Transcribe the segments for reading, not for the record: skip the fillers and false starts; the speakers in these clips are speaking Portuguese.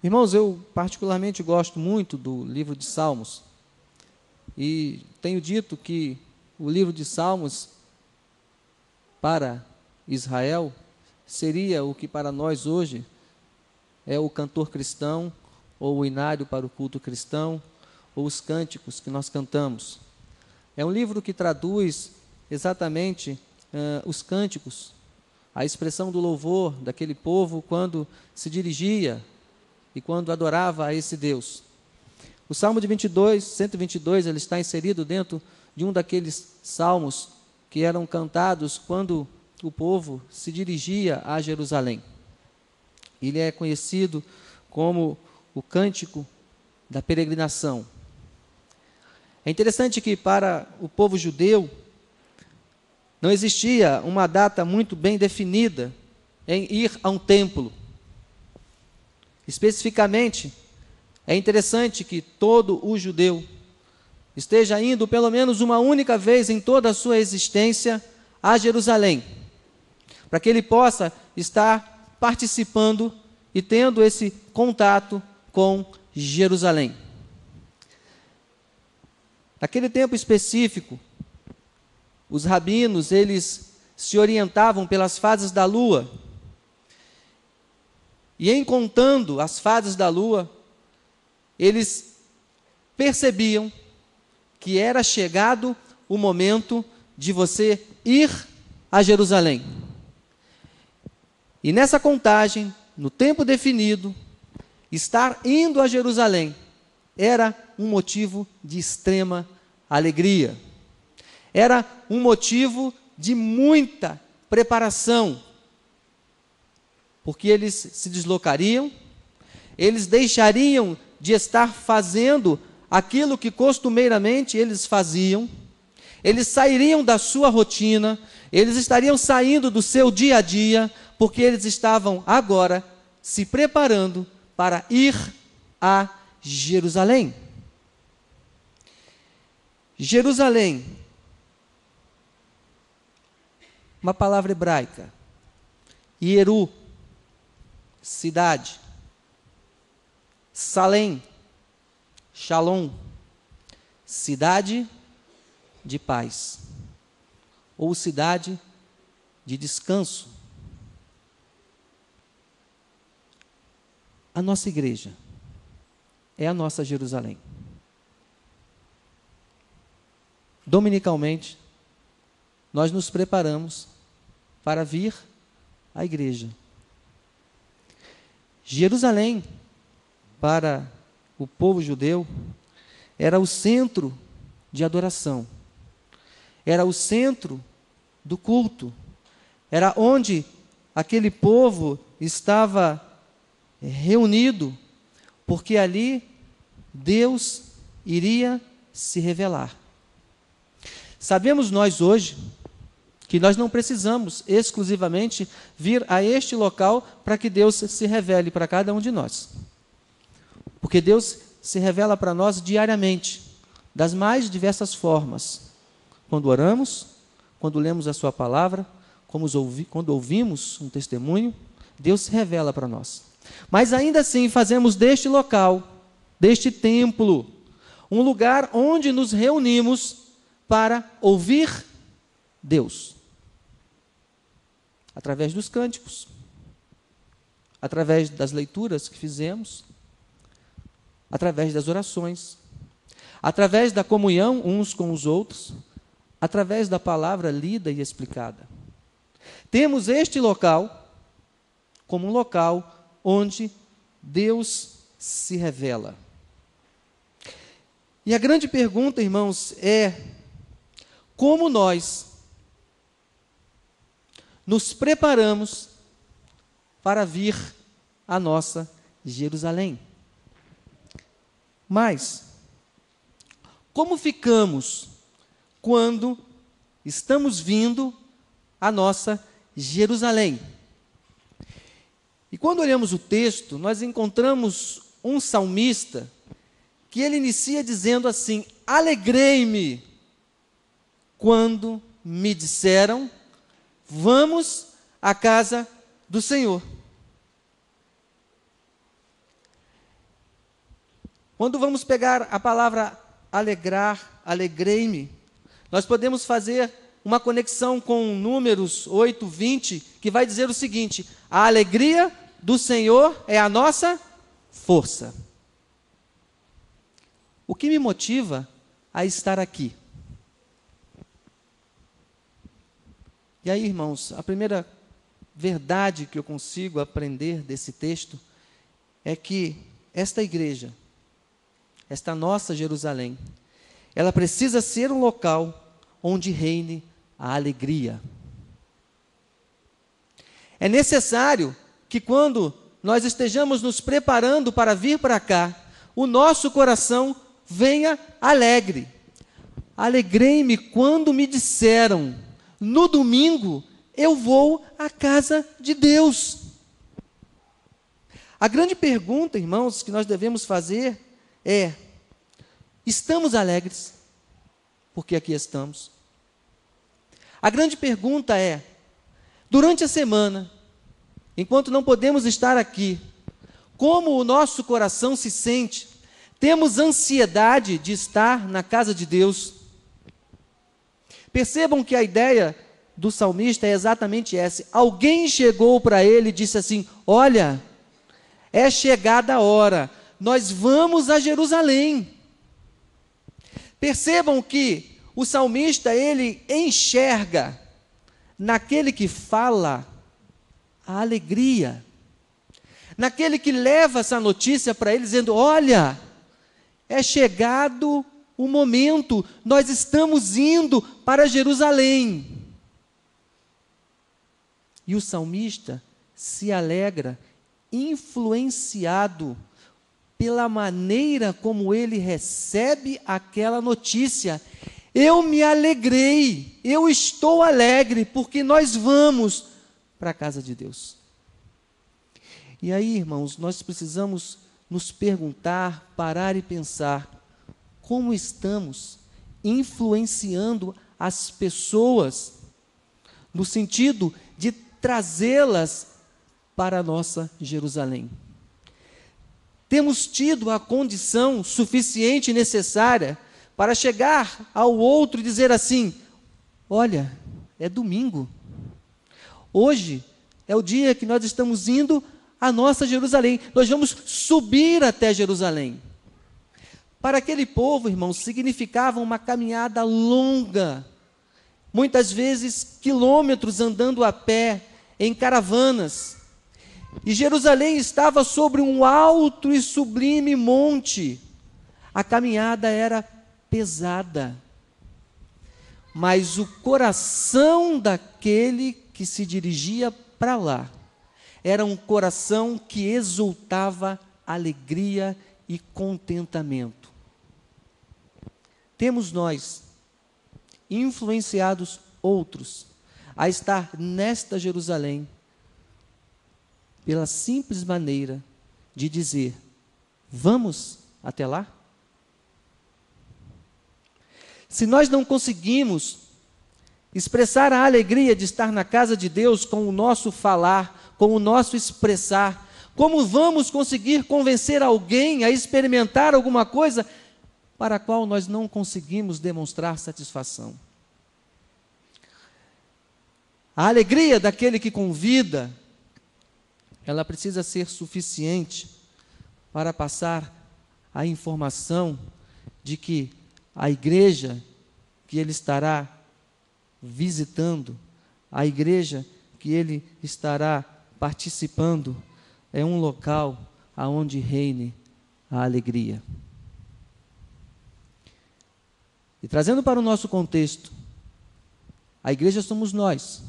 Irmãos, eu particularmente gosto muito do livro de Salmos e tenho dito que o livro de Salmos para Israel seria o que para nós hoje é o cantor cristão, ou o inário para o culto cristão, ou os cânticos que nós cantamos. É um livro que traduz exatamente os cânticos, a expressão do louvor daquele povo quando se dirigia e quando adorava a esse Deus. O Salmo de 122, ele está inserido dentro de um daqueles salmos que eram cantados quando o povo se dirigia a Jerusalém. Ele é conhecido como o cântico da peregrinação. É interessante que para o povo judeu não existia uma data muito bem definida em ir a um templo. Especificamente, é interessante que todo o judeu esteja indo pelo menos uma única vez em toda a sua existência a Jerusalém, para que ele possa estar participando e tendo esse contato com Jerusalém. Naquele tempo específico, os rabinos, eles se orientavam pelas fases da lua. E em contando as fases da lua, eles percebiam que era chegado o momento de você ir a Jerusalém. E nessa contagem, no tempo definido, estar indo a Jerusalém era um motivo de extrema alegria. Era um motivo de muita preparação, porque eles se deslocariam, eles deixariam de estar fazendo aquilo que costumeiramente eles faziam, eles sairiam da sua rotina, eles estariam saindo do seu dia a dia, porque eles estavam agora se preparando para ir a Jerusalém. Jerusalém, uma palavra hebraica, Ieru, cidade, Salém, Shalom, cidade de paz, ou cidade de descanso. A nossa igreja é a nossa Jerusalém. Dominicalmente, nós nos preparamos para vir à igreja. Jerusalém, para o povo judeu, era o centro de adoração, era o centro do culto, era onde aquele povo estava reunido, porque ali Deus iria se revelar. Sabemos nós hoje que nós não precisamos exclusivamente vir a este local para que Deus se revele para cada um de nós. Porque Deus se revela para nós diariamente, das mais diversas formas. Quando oramos, quando lemos a sua palavra, quando ouvimos um testemunho, Deus se revela para nós. Mas ainda assim fazemos deste local, deste templo, um lugar onde nos reunimos para ouvir Deus. Através dos cânticos, através das leituras que fizemos, através das orações, através da comunhão uns com os outros, através da palavra lida e explicada. Temos este local como um local onde Deus se revela. E a grande pergunta, irmãos, é como nós nos preparamos para vir à nossa Jerusalém. Mas, como ficamos quando estamos vindo à nossa Jerusalém? E quando olhamos o texto, nós encontramos um salmista que ele inicia dizendo assim: alegrei-me quando me disseram, vamos à casa do Senhor. Quando vamos pegar a palavra alegrar, alegrei-me, nós podemos fazer uma conexão com Números 8:20, que vai dizer o seguinte: a alegria do Senhor é a nossa força. O que me motiva a estar aqui? E aí, irmãos, a primeira verdade que eu consigo aprender desse texto é que esta igreja, esta nossa Jerusalém, ela precisa ser um local onde reine a alegria. É necessário que quando nós estejamos nos preparando para vir para cá, o nosso coração venha alegre. Alegrei-me quando me disseram: no domingo eu vou à casa de Deus. A grande pergunta, irmãos, que nós devemos fazer é: estamos alegres? Porque aqui estamos. A grande pergunta é: durante a semana, enquanto não podemos estar aqui, como o nosso coração se sente? Temos ansiedade de estar na casa de Deus? Percebam que a ideia do salmista é exatamente essa. Alguém chegou para ele e disse assim: olha, é chegada a hora, nós vamos a Jerusalém. Percebam que o salmista, ele enxerga naquele que fala a alegria, naquele que leva essa notícia para ele, dizendo: olha, é chegado o momento, nós estamos indo para Jerusalém. E o salmista se alegra, influenciado pela maneira como ele recebe aquela notícia. Eu me alegrei, eu estou alegre, porque nós vamos para a casa de Deus. E aí, irmãos, nós precisamos nos perguntar, parar e pensar: como estamos influenciando as pessoas, no sentido de trazê-las para a nossa Jerusalém? Temos tido a condição suficiente e necessária para chegar ao outro e dizer assim: olha, é domingo, hoje é o dia que nós estamos indo à nossa Jerusalém, nós vamos subir até Jerusalém. Para aquele povo, irmãos, significava uma caminhada longa, muitas vezes quilômetros andando a pé, em caravanas. E Jerusalém estava sobre um alto e sublime monte. A caminhada era pesada, mas o coração daquele que se dirigia para lá era um coração que exultava alegria e contentamento. Temos nós influenciados outros a estar nesta Jerusalém pela simples maneira de dizer: vamos até lá? Se nós não conseguimos expressar a alegria de estar na casa de Deus com o nosso falar, com o nosso expressar, como vamos conseguir convencer alguém a experimentar alguma coisa para a qual nós não conseguimos demonstrar satisfação? A alegria daquele que convida, ela precisa ser suficiente para passar a informação de que a igreja que ele estará visitando, a igreja que ele estará participando, é um local aonde reine a alegria. E trazendo para o nosso contexto, a igreja somos nós,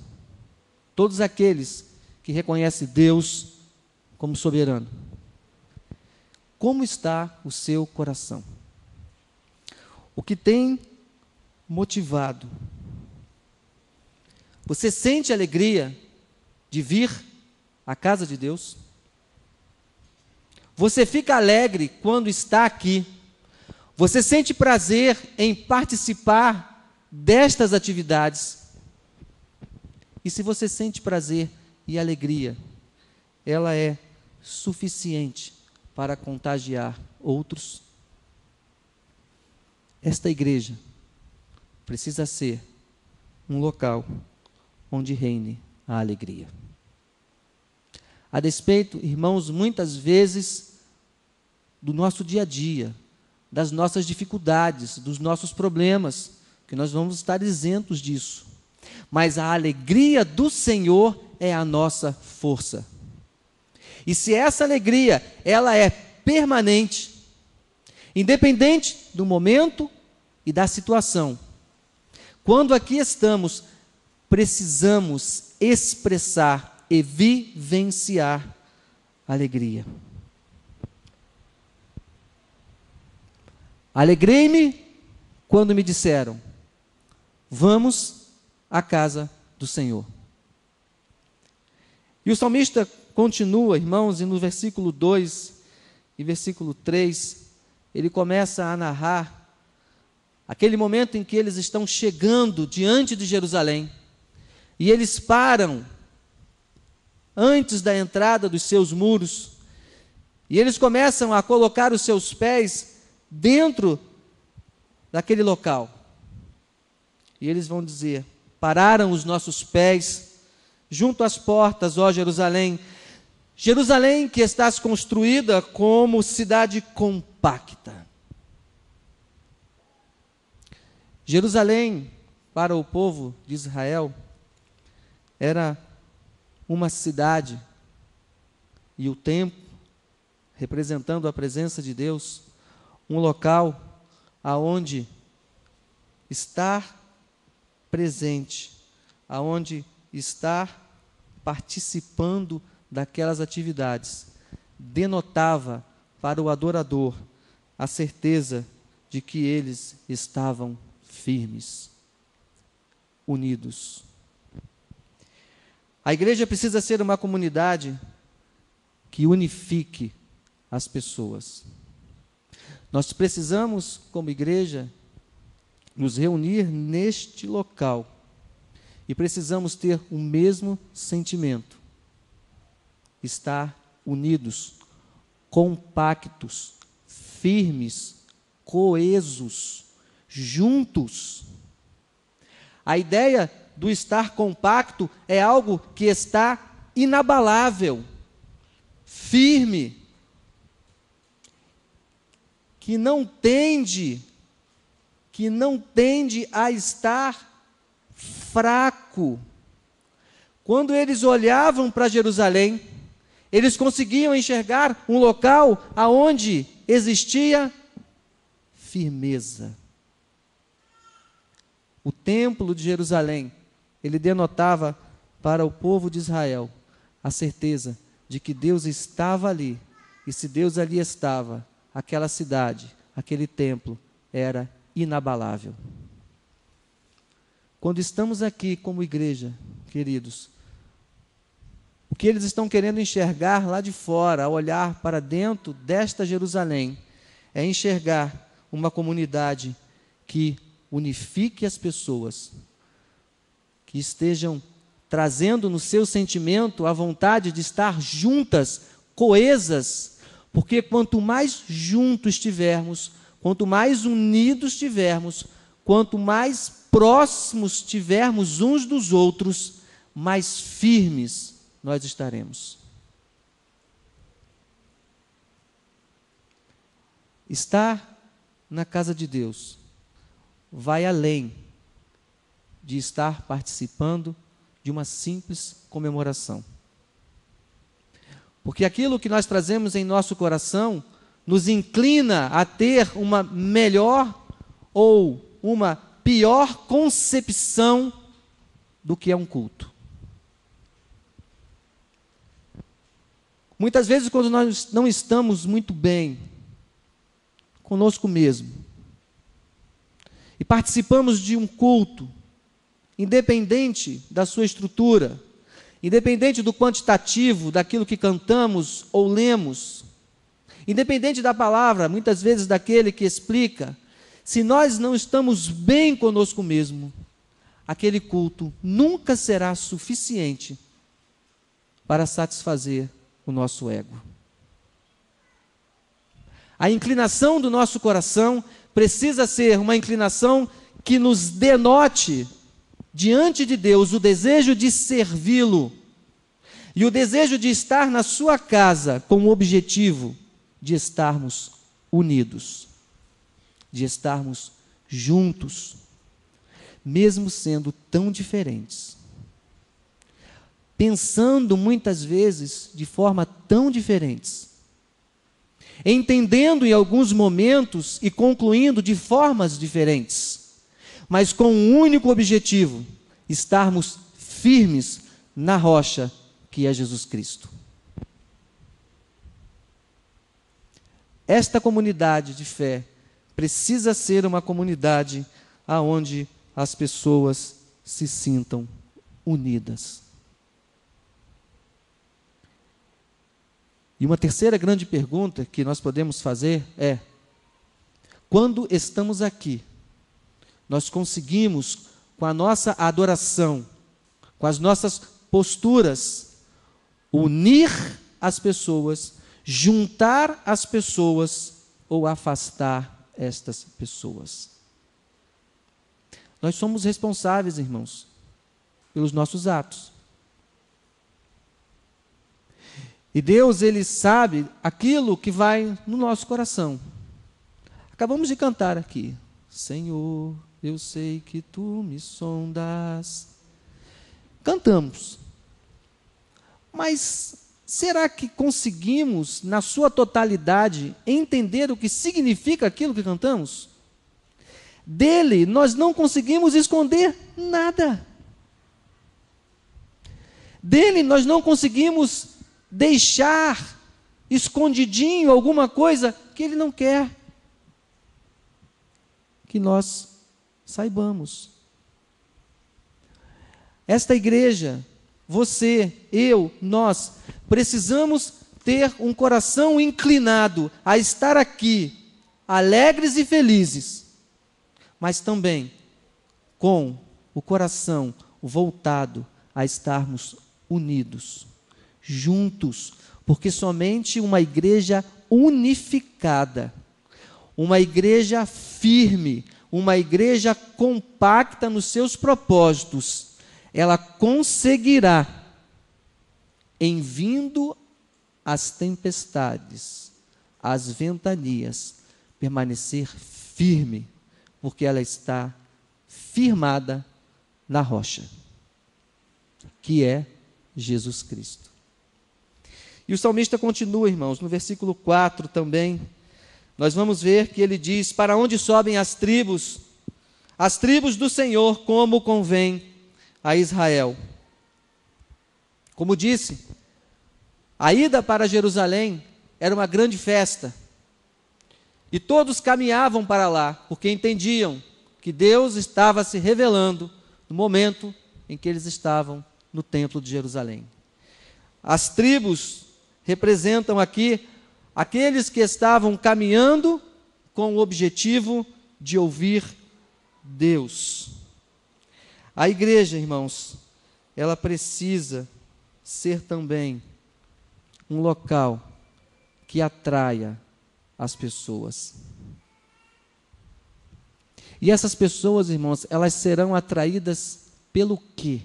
todos aqueles que reconhecem Deus como soberano. Como está o seu coração? O que tem motivado? Você sente alegria de vir à casa de Deus? Você fica alegre quando está aqui? Você sente prazer em participar destas atividades? E se você sente prazer e alegria, ela é suficiente para contagiar outros? esta igreja precisa ser um local onde reine a alegria. A despeito, irmãos, muitas vezes do nosso dia a dia, das nossas dificuldades, dos nossos problemas, que nós vamos estar isentos disso. Mas a alegria do Senhor é a nossa força. E se essa alegria, ela é permanente, independente do momento e da situação, quando aqui estamos, precisamos expressar e vivenciar alegria. Alegrei-me quando me disseram: vamos à casa do Senhor. E o salmista continua, irmãos, e no versículo 2 e versículo 3, ele começa a narrar aquele momento em que eles estão chegando diante de Jerusalém, e eles param antes da entrada dos seus muros, e eles começam a colocar os seus pés dentro daquele local. E eles vão dizer: pararam os nossos pés junto às portas, ó Jerusalém, Jerusalém que estás construída como cidade compacta. Jerusalém, para o povo de Israel, era uma cidade, e o templo, representando a presença de Deus, um local aonde estar presente, aonde estar participando daquelas atividades, denotava para o adorador a certeza de que eles estavam firmes, unidos. A igreja precisa ser uma comunidade que unifique as pessoas. Nós precisamos, como igreja, nos reunir neste local e precisamos ter o mesmo sentimento, estar unidos, compactos, firmes, coesos, juntos. A ideia do estar compacto é algo que está inabalável, firme, que não tende a estar fraco. Quando eles olhavam para Jerusalém, eles conseguiam enxergar um local aonde existia firmeza. O templo de Jerusalém, ele denotava para o povo de Israel a certeza de que Deus estava ali, e se Deus ali estava, aquela cidade, aquele templo era inabalável. Quando estamos aqui como igreja, queridos, o que eles estão querendo enxergar lá de fora, ao olhar para dentro desta Jerusalém, é enxergar uma comunidade que unifique as pessoas, que estejam trazendo no seu sentimento a vontade de estar juntas, coesas, porque quanto mais juntos estivermos, quanto mais unidos estivermos, quanto mais próximos estivermos uns dos outros, mais firmes nós estaremos. Estar na casa de Deus vai além de estar participando de uma simples comemoração. Porque aquilo que nós trazemos em nosso coração nos inclina a ter uma melhor ou uma pior concepção do que é um culto. Muitas vezes, quando nós não estamos muito bem conosco mesmo e participamos de um culto, independente da sua estrutura, independente do quantitativo daquilo que cantamos ou lemos, independente da palavra, muitas vezes daquele que explica, se nós não estamos bem conosco mesmo, aquele culto nunca será suficiente para satisfazer o nosso ego. A inclinação do nosso coração precisa ser uma inclinação que nos denote diante de Deus o desejo de servi-lo e o desejo de estar na sua casa com o objetivo de estarmos unidos, de estarmos juntos, mesmo sendo tão diferentes, pensando muitas vezes de forma tão diferentes, entendendo em alguns momentos e concluindo de formas diferentes, mas com um único objetivo: estarmos firmes na rocha que é Jesus Cristo. Esta comunidade de fé precisa ser uma comunidade aonde as pessoas se sintam unidas. E uma terceira grande pergunta que nós podemos fazer é: quando estamos aqui, nós conseguimos, com a nossa adoração, com as nossas posturas, unir as pessoas, juntar as pessoas ou afastar estas pessoas? Nós somos responsáveis, irmãos, pelos nossos atos. E Deus, Ele sabe aquilo que vai no nosso coração. Acabamos de cantar aqui: Senhor, eu sei que Tu me sondas. Cantamos. Mas será que conseguimos, na sua totalidade, entender o que significa aquilo que cantamos? Dele, nós não conseguimos esconder nada. Dele, nós não conseguimos deixar escondidinho alguma coisa que Ele não quer que nós saibamos. Esta igreja, você, eu, nós, precisamos ter um coração inclinado a estar aqui, alegres e felizes, mas também com o coração voltado a estarmos unidos, juntos, porque somente uma igreja unificada, uma igreja firme, uma igreja compacta nos seus propósitos, ela conseguirá, em vindo as tempestades, as ventanias, permanecer firme, porque ela está firmada na rocha, que é Jesus Cristo. E o salmista continua, irmãos, no versículo 4 também, nós vamos ver que ele diz: para onde sobem as tribos do Senhor, como convém a Israel. Como disse, a ida para Jerusalém era uma grande festa, e todos caminhavam para lá, porque entendiam que Deus estava se revelando no momento em que eles estavam no templo de Jerusalém. As tribos representam aqui aqueles que estavam caminhando com o objetivo de ouvir Deus. A igreja, irmãos, ela precisa ser também um local que atraia as pessoas. E essas pessoas, irmãos, elas serão atraídas pelo quê?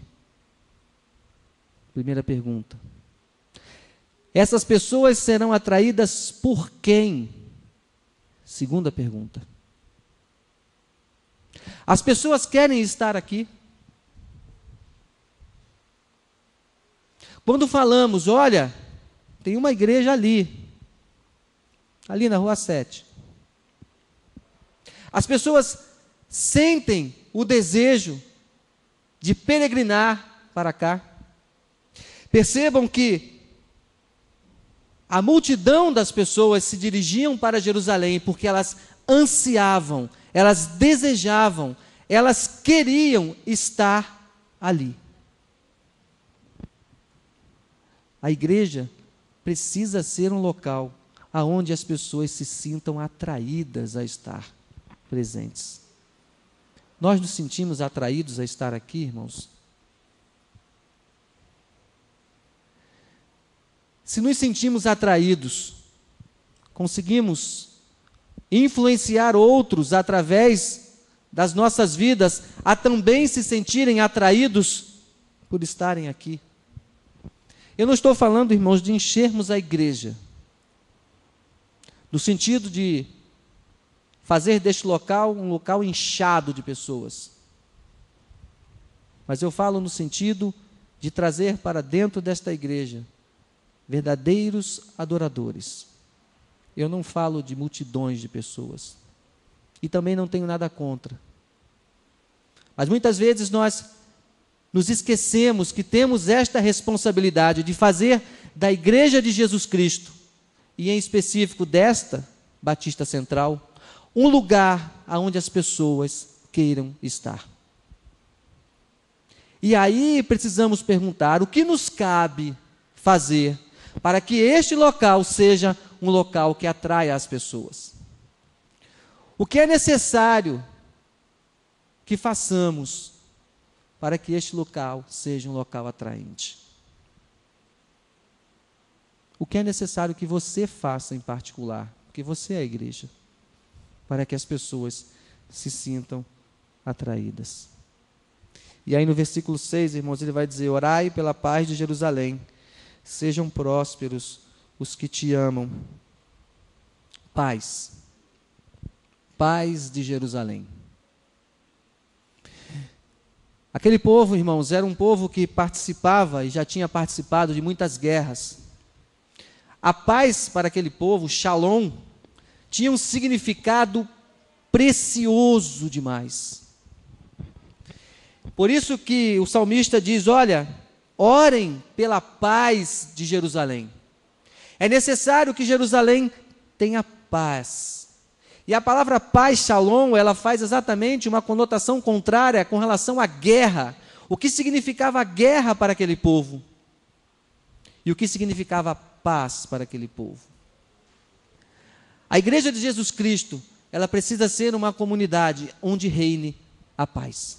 Primeira pergunta. Essas pessoas serão atraídas por quem? Segunda pergunta. As pessoas querem estar aqui? Quando falamos, olha, tem uma igreja ali na Rua 7. As pessoas sentem o desejo de peregrinar para cá. Percebam que a multidão das pessoas se dirigiam para Jerusalém porque elas ansiavam, elas desejavam, elas queriam estar ali. A igreja precisa ser um local aonde as pessoas se sintam atraídas a estar presentes. Nós nos sentimos atraídos a estar aqui, irmãos? Se nos sentimos atraídos, conseguimos influenciar outros através das nossas vidas a também se sentirem atraídos por estarem aqui. Eu não estou falando, irmãos, de enchermos a igreja, no sentido de fazer deste local um local inchado de pessoas. Mas eu falo no sentido de trazer para dentro desta igreja verdadeiros adoradores. Eu não falo de multidões de pessoas. E também não tenho nada contra. Mas muitas vezes nós nos esquecemos que temos esta responsabilidade de fazer da Igreja de Jesus Cristo, e em específico desta Batista Central, um lugar onde as pessoas queiram estar. E aí precisamos perguntar: o que nos cabe fazer para que este local seja um local que atraia as pessoas? O que é necessário que façamos para que este local seja um local atraente? O que é necessário que você faça em particular, porque você é a igreja, para que as pessoas se sintam atraídas? E aí no versículo 6, irmãos, ele vai dizer: orai pela paz de Jerusalém, sejam prósperos os que te amam. Paz. Paz de Jerusalém. Aquele povo, irmãos, era um povo que participava e já tinha participado de muitas guerras. A paz para aquele povo, Shalom, tinha um significado precioso demais. Por isso que o salmista diz: olha, orem pela paz de Jerusalém. É necessário que Jerusalém tenha paz. E a palavra paz, Shalom, ela faz exatamente uma conotação contrária com relação à guerra. O que significava guerra para aquele povo? E o que significava paz para aquele povo? A igreja de Jesus Cristo, ela precisa ser uma comunidade onde reine a paz.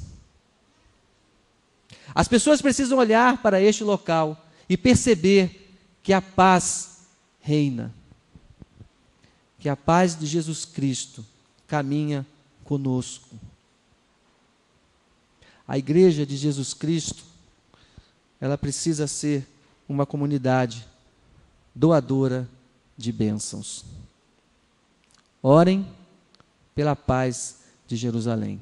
As pessoas precisam olhar para este local e perceber que a paz reina. Que a paz de Jesus Cristo caminha conosco. A igreja de Jesus Cristo, ela precisa ser uma comunidade doadora de bênçãos. Orem pela paz de Jerusalém.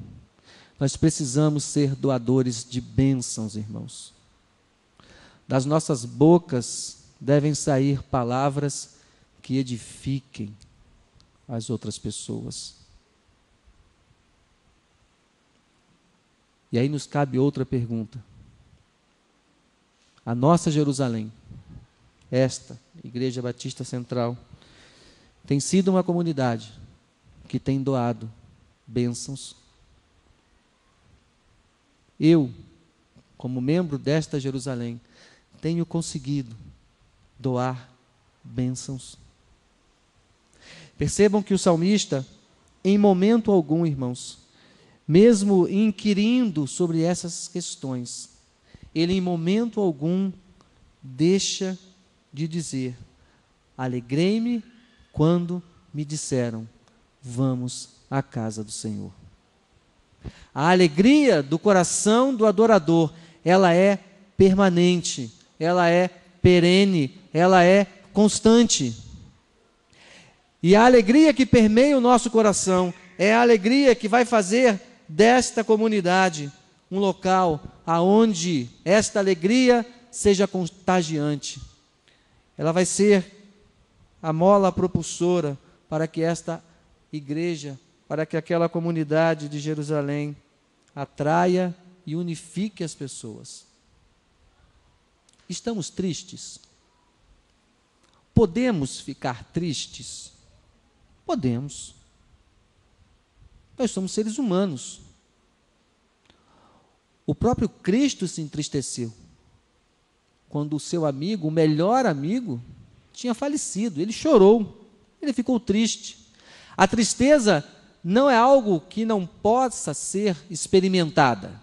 Nós precisamos ser doadores de bênçãos, irmãos. Das nossas bocas devem sair palavras que edifiquem as outras pessoas. E aí nos cabe outra pergunta. A nossa Jerusalém, esta Igreja Batista Central, tem sido uma comunidade que tem doado bênçãos. Eu, como membro desta Jerusalém, tenho conseguido doar bênçãos. Percebam que o salmista, em momento algum, irmãos, mesmo inquirindo sobre essas questões, ele em momento algum deixa de dizer: alegrei-me quando me disseram, vamos à casa do Senhor. A alegria do coração do adorador, ela é permanente, ela é perene, ela é constante. E a alegria que permeia o nosso coração é a alegria que vai fazer desta comunidade um local aonde esta alegria seja contagiante. Ela vai ser a mola propulsora para que esta igreja, para que aquela comunidade de Jerusalém atraia e unifique as pessoas. Estamos tristes? Podemos ficar tristes? Podemos. Nós somos seres humanos. O próprio Cristo se entristeceu quando o seu amigo, o melhor amigo, tinha falecido. Ele chorou, ele ficou triste. A tristeza não é algo que não possa ser experimentada.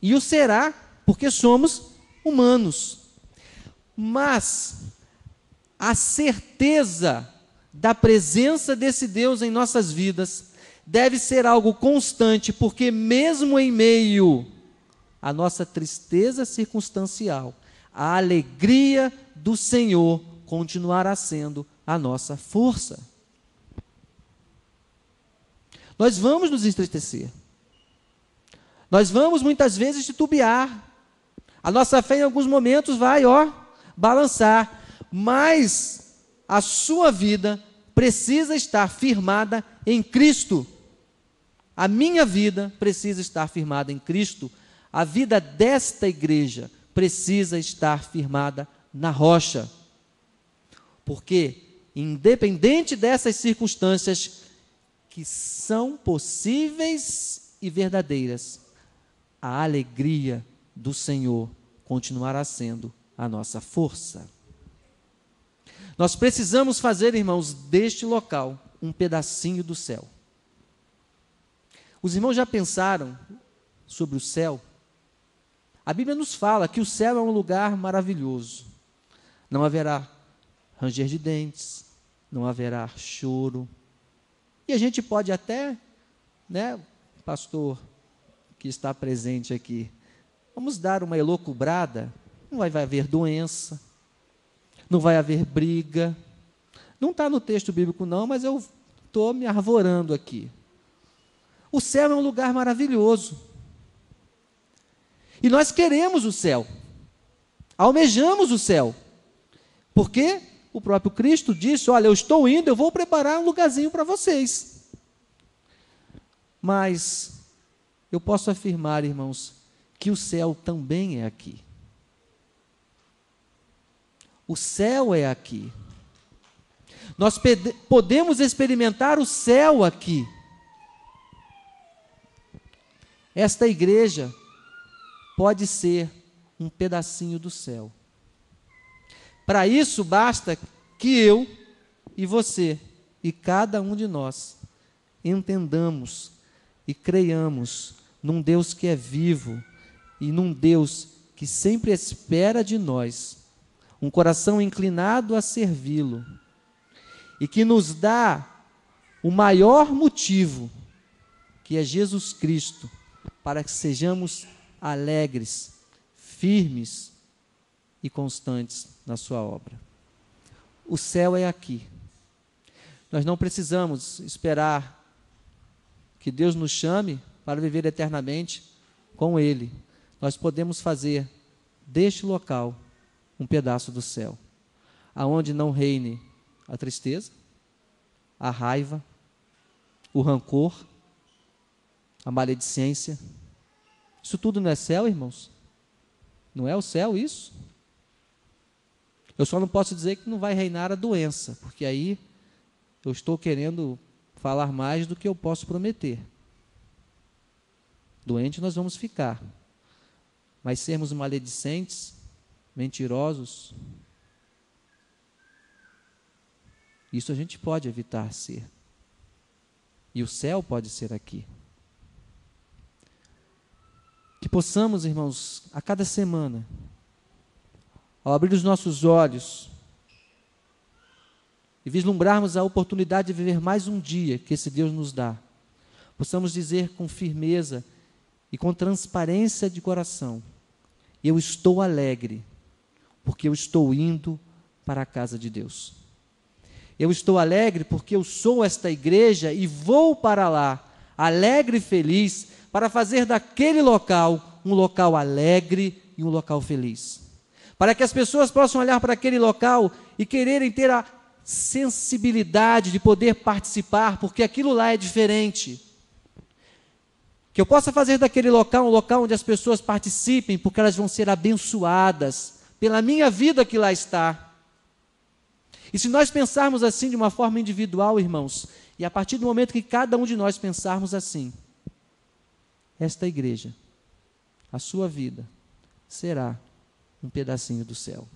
E o será, porque somos humanos. Mas a certeza da presença desse Deus em nossas vidas deve ser algo constante, porque mesmo em meio à nossa tristeza circunstancial, a alegria do Senhor continuará sendo a nossa força. Nós vamos nos entristecer. Nós vamos muitas vezes titubear. A nossa fé em alguns momentos vai, balançar. Mas a sua vida precisa estar firmada em Cristo. A minha vida precisa estar firmada em Cristo. A vida desta igreja precisa estar firmada na rocha. Porque, independente dessas circunstâncias que são possíveis e verdadeiras, a alegria do Senhor continuará sendo a nossa força. Nós precisamos fazer, irmãos, deste local um pedacinho do céu. Os irmãos já pensaram sobre o céu? A Bíblia nos fala que o céu é um lugar maravilhoso. Não haverá ranger de dentes, não haverá choro. E a gente pode até, pastor que está presente aqui, vamos dar uma elocubrada, não vai haver doença, não vai haver briga. Não está no texto bíblico não, mas eu estou me arvorando aqui. O céu é um lugar maravilhoso. E nós queremos o céu, almejamos o céu, porque o próprio Cristo disse, olha, eu estou indo, eu vou preparar um lugarzinho para vocês. Mas eu posso afirmar, irmãos, que o céu também é aqui. O céu é aqui. Nós podemos experimentar o céu aqui. Esta igreja pode ser um pedacinho do céu. Para isso, basta que eu e você, e cada um de nós, entendamos e creiamos num Deus que é vivo e num Deus que sempre espera de nós um coração inclinado a servi-lo e que nos dá o maior motivo, que é Jesus Cristo, para que sejamos alegres, firmes e constantes na sua obra. O céu é aqui. Nós não precisamos esperar que Deus nos chame para viver eternamente com Ele. Nós podemos fazer deste local um pedaço do céu, aonde não reine a tristeza, a raiva, o rancor, a maledicência. Isso tudo não é céu, irmãos? Não é o céu isso? Eu só não posso dizer que não vai reinar a doença, porque aí eu estou querendo falar mais do que eu posso prometer. Doente nós vamos ficar, mas sermos maledicentes, mentirosos, isso a gente pode evitar ser. E o céu pode ser aqui. Que possamos, irmãos, a cada semana, ao abrir os nossos olhos e vislumbrarmos a oportunidade de viver mais um dia que esse Deus nos dá, possamos dizer com firmeza e com transparência de coração: eu estou alegre, porque eu estou indo para a casa de Deus. Eu estou alegre porque eu sou esta igreja e vou para lá, alegre e feliz, para fazer daquele local um local alegre e um local feliz. Para que as pessoas possam olhar para aquele local e quererem ter a sensibilidade de poder participar, porque aquilo lá é diferente. Que eu possa fazer daquele local um local onde as pessoas participem, porque elas vão ser abençoadas pela minha vida que lá está. E se nós pensarmos assim de uma forma individual, irmãos, e a partir do momento que cada um de nós pensarmos assim, esta igreja, a sua vida, será um pedacinho do céu.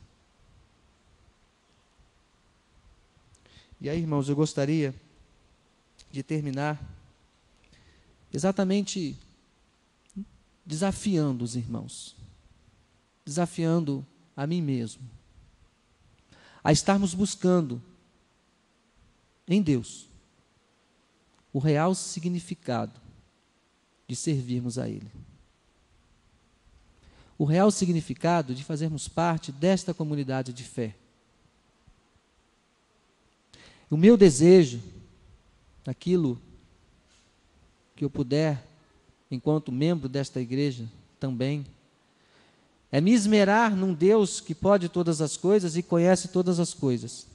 E aí, irmãos, eu gostaria de terminar exatamente desafiando os irmãos, desafiando a mim mesmo, a estarmos buscando em Deus o real significado de servirmos a Ele. O real significado de fazermos parte desta comunidade de fé. O meu desejo, aquilo que eu puder, enquanto membro desta igreja também, é me esmerar num Deus que pode todas as coisas e conhece todas as coisas,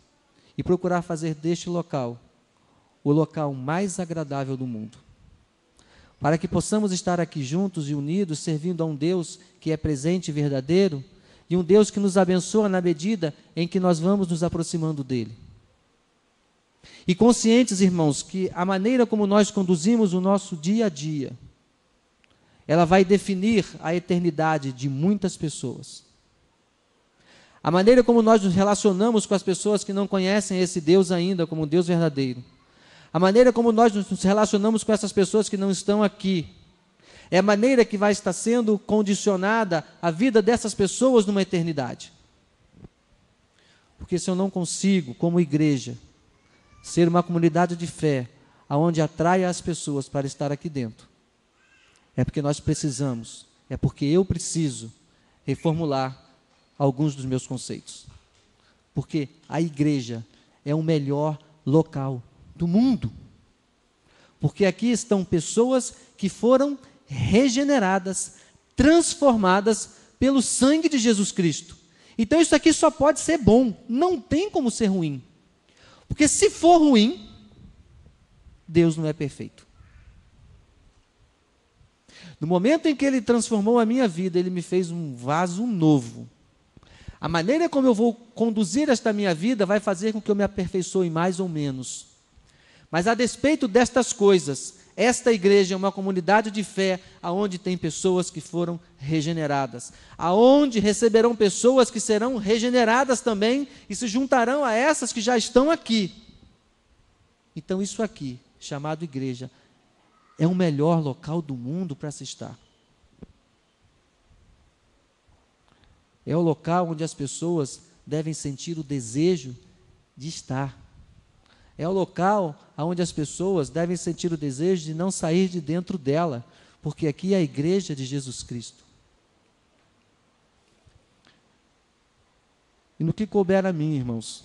e procurar fazer deste local o local mais agradável do mundo, para que possamos estar aqui juntos e unidos, servindo a um Deus que é presente e verdadeiro, e um Deus que nos abençoa na medida em que nós vamos nos aproximando dele. E conscientes, irmãos, que a maneira como nós conduzimos o nosso dia a dia, ela vai definir a eternidade de muitas pessoas. A maneira como nós nos relacionamos com as pessoas que não conhecem esse Deus ainda como Deus verdadeiro, a maneira como nós nos relacionamos com essas pessoas que não estão aqui, é a maneira que vai estar sendo condicionada a vida dessas pessoas numa eternidade. Porque se eu não consigo, como igreja, ser uma comunidade de fé, aonde atraia as pessoas para estar aqui dentro, é porque nós precisamos, é porque eu preciso reformular alguns dos meus conceitos. Porque a igreja é o melhor local do mundo. Porque aqui estão pessoas que foram regeneradas, transformadas pelo sangue de Jesus Cristo. Então isso aqui só pode ser bom, não tem como ser ruim. Porque se for ruim, Deus não é perfeito. No momento em que Ele transformou a minha vida, Ele me fez um vaso novo. A maneira como eu vou conduzir esta minha vida vai fazer com que eu me aperfeiçoe mais ou menos. Mas a despeito destas coisas, esta igreja é uma comunidade de fé aonde tem pessoas que foram regeneradas, aonde receberão pessoas que serão regeneradas também e se juntarão a essas que já estão aqui. Então isso aqui, chamado igreja, é o melhor local do mundo para se estar. É o local onde as pessoas devem sentir o desejo de estar. É o local onde as pessoas devem sentir o desejo de não sair de dentro dela, porque aqui é a igreja de Jesus Cristo. E no que couber a mim, irmãos,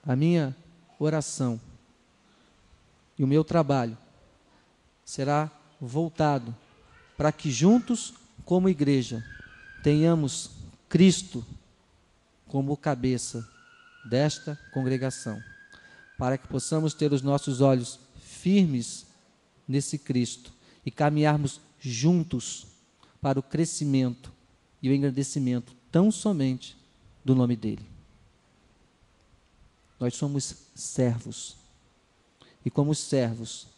a minha oração e o meu trabalho será voltado para que juntos, como igreja, tenhamos Cristo como cabeça desta congregação, para que possamos ter os nossos olhos firmes nesse Cristo e caminharmos juntos para o crescimento e o engrandecimento tão somente do nome dEle. Nós somos servos e como servos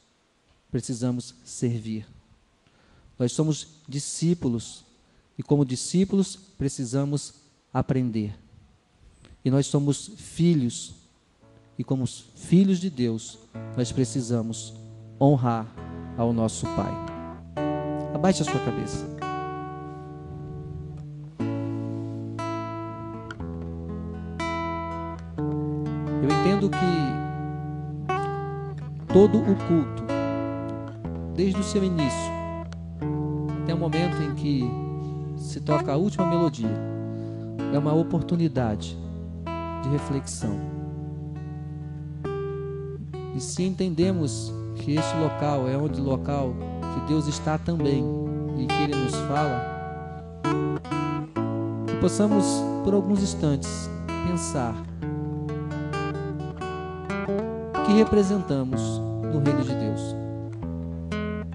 precisamos servir. Nós somos discípulos e como discípulos precisamos aprender. E nós somos filhos e como filhos de Deus, nós precisamos honrar ao nosso Pai. Abaixe a sua cabeça. Eu entendo que todo o culto, desde o seu início, até o momento em que se toca a última melodia, é uma oportunidade de reflexão. E se entendemos que este local é o local que Deus está também e que Ele nos fala, que possamos por alguns instantes pensar o que representamos no reino de Deus,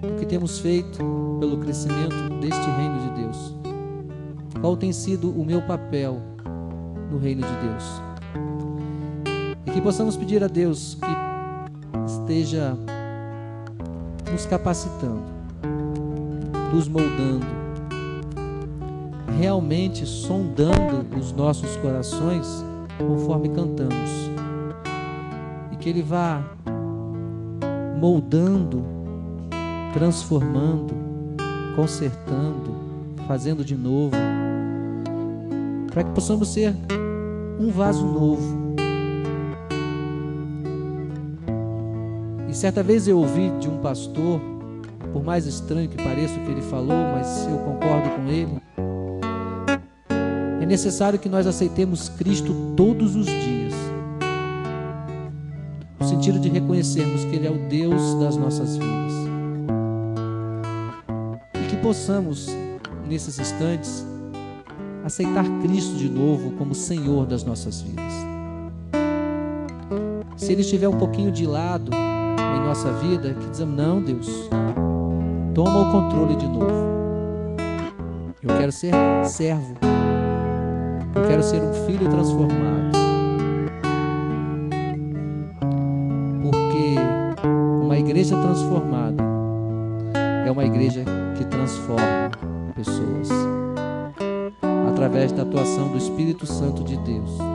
o que temos feito pelo crescimento deste reino de Deus, qual tem sido o meu papel no reino de Deus, e que possamos pedir a Deus que esteja nos capacitando, nos moldando, realmente sondando os nossos corações conforme cantamos, e que Ele vá moldando, transformando, consertando, fazendo de novo, para que possamos ser um vaso novo, E certa vez eu ouvi de um pastor, por mais estranho que pareça o que ele falou, mas eu concordo com ele. É necessário que nós aceitemos Cristo todos os dias, no sentido de reconhecermos que Ele é o Deus das nossas vidas. E que possamos, nesses instantes, aceitar Cristo de novo como Senhor das nossas vidas. Se Ele estiver um pouquinho de lado em nossa vida, que dizemos: não, Deus, toma o controle de novo. Eu quero ser servo. Eu quero ser um filho transformado. Porque uma igreja transformada é uma igreja que transforma pessoas através da atuação do Espírito Santo de Deus.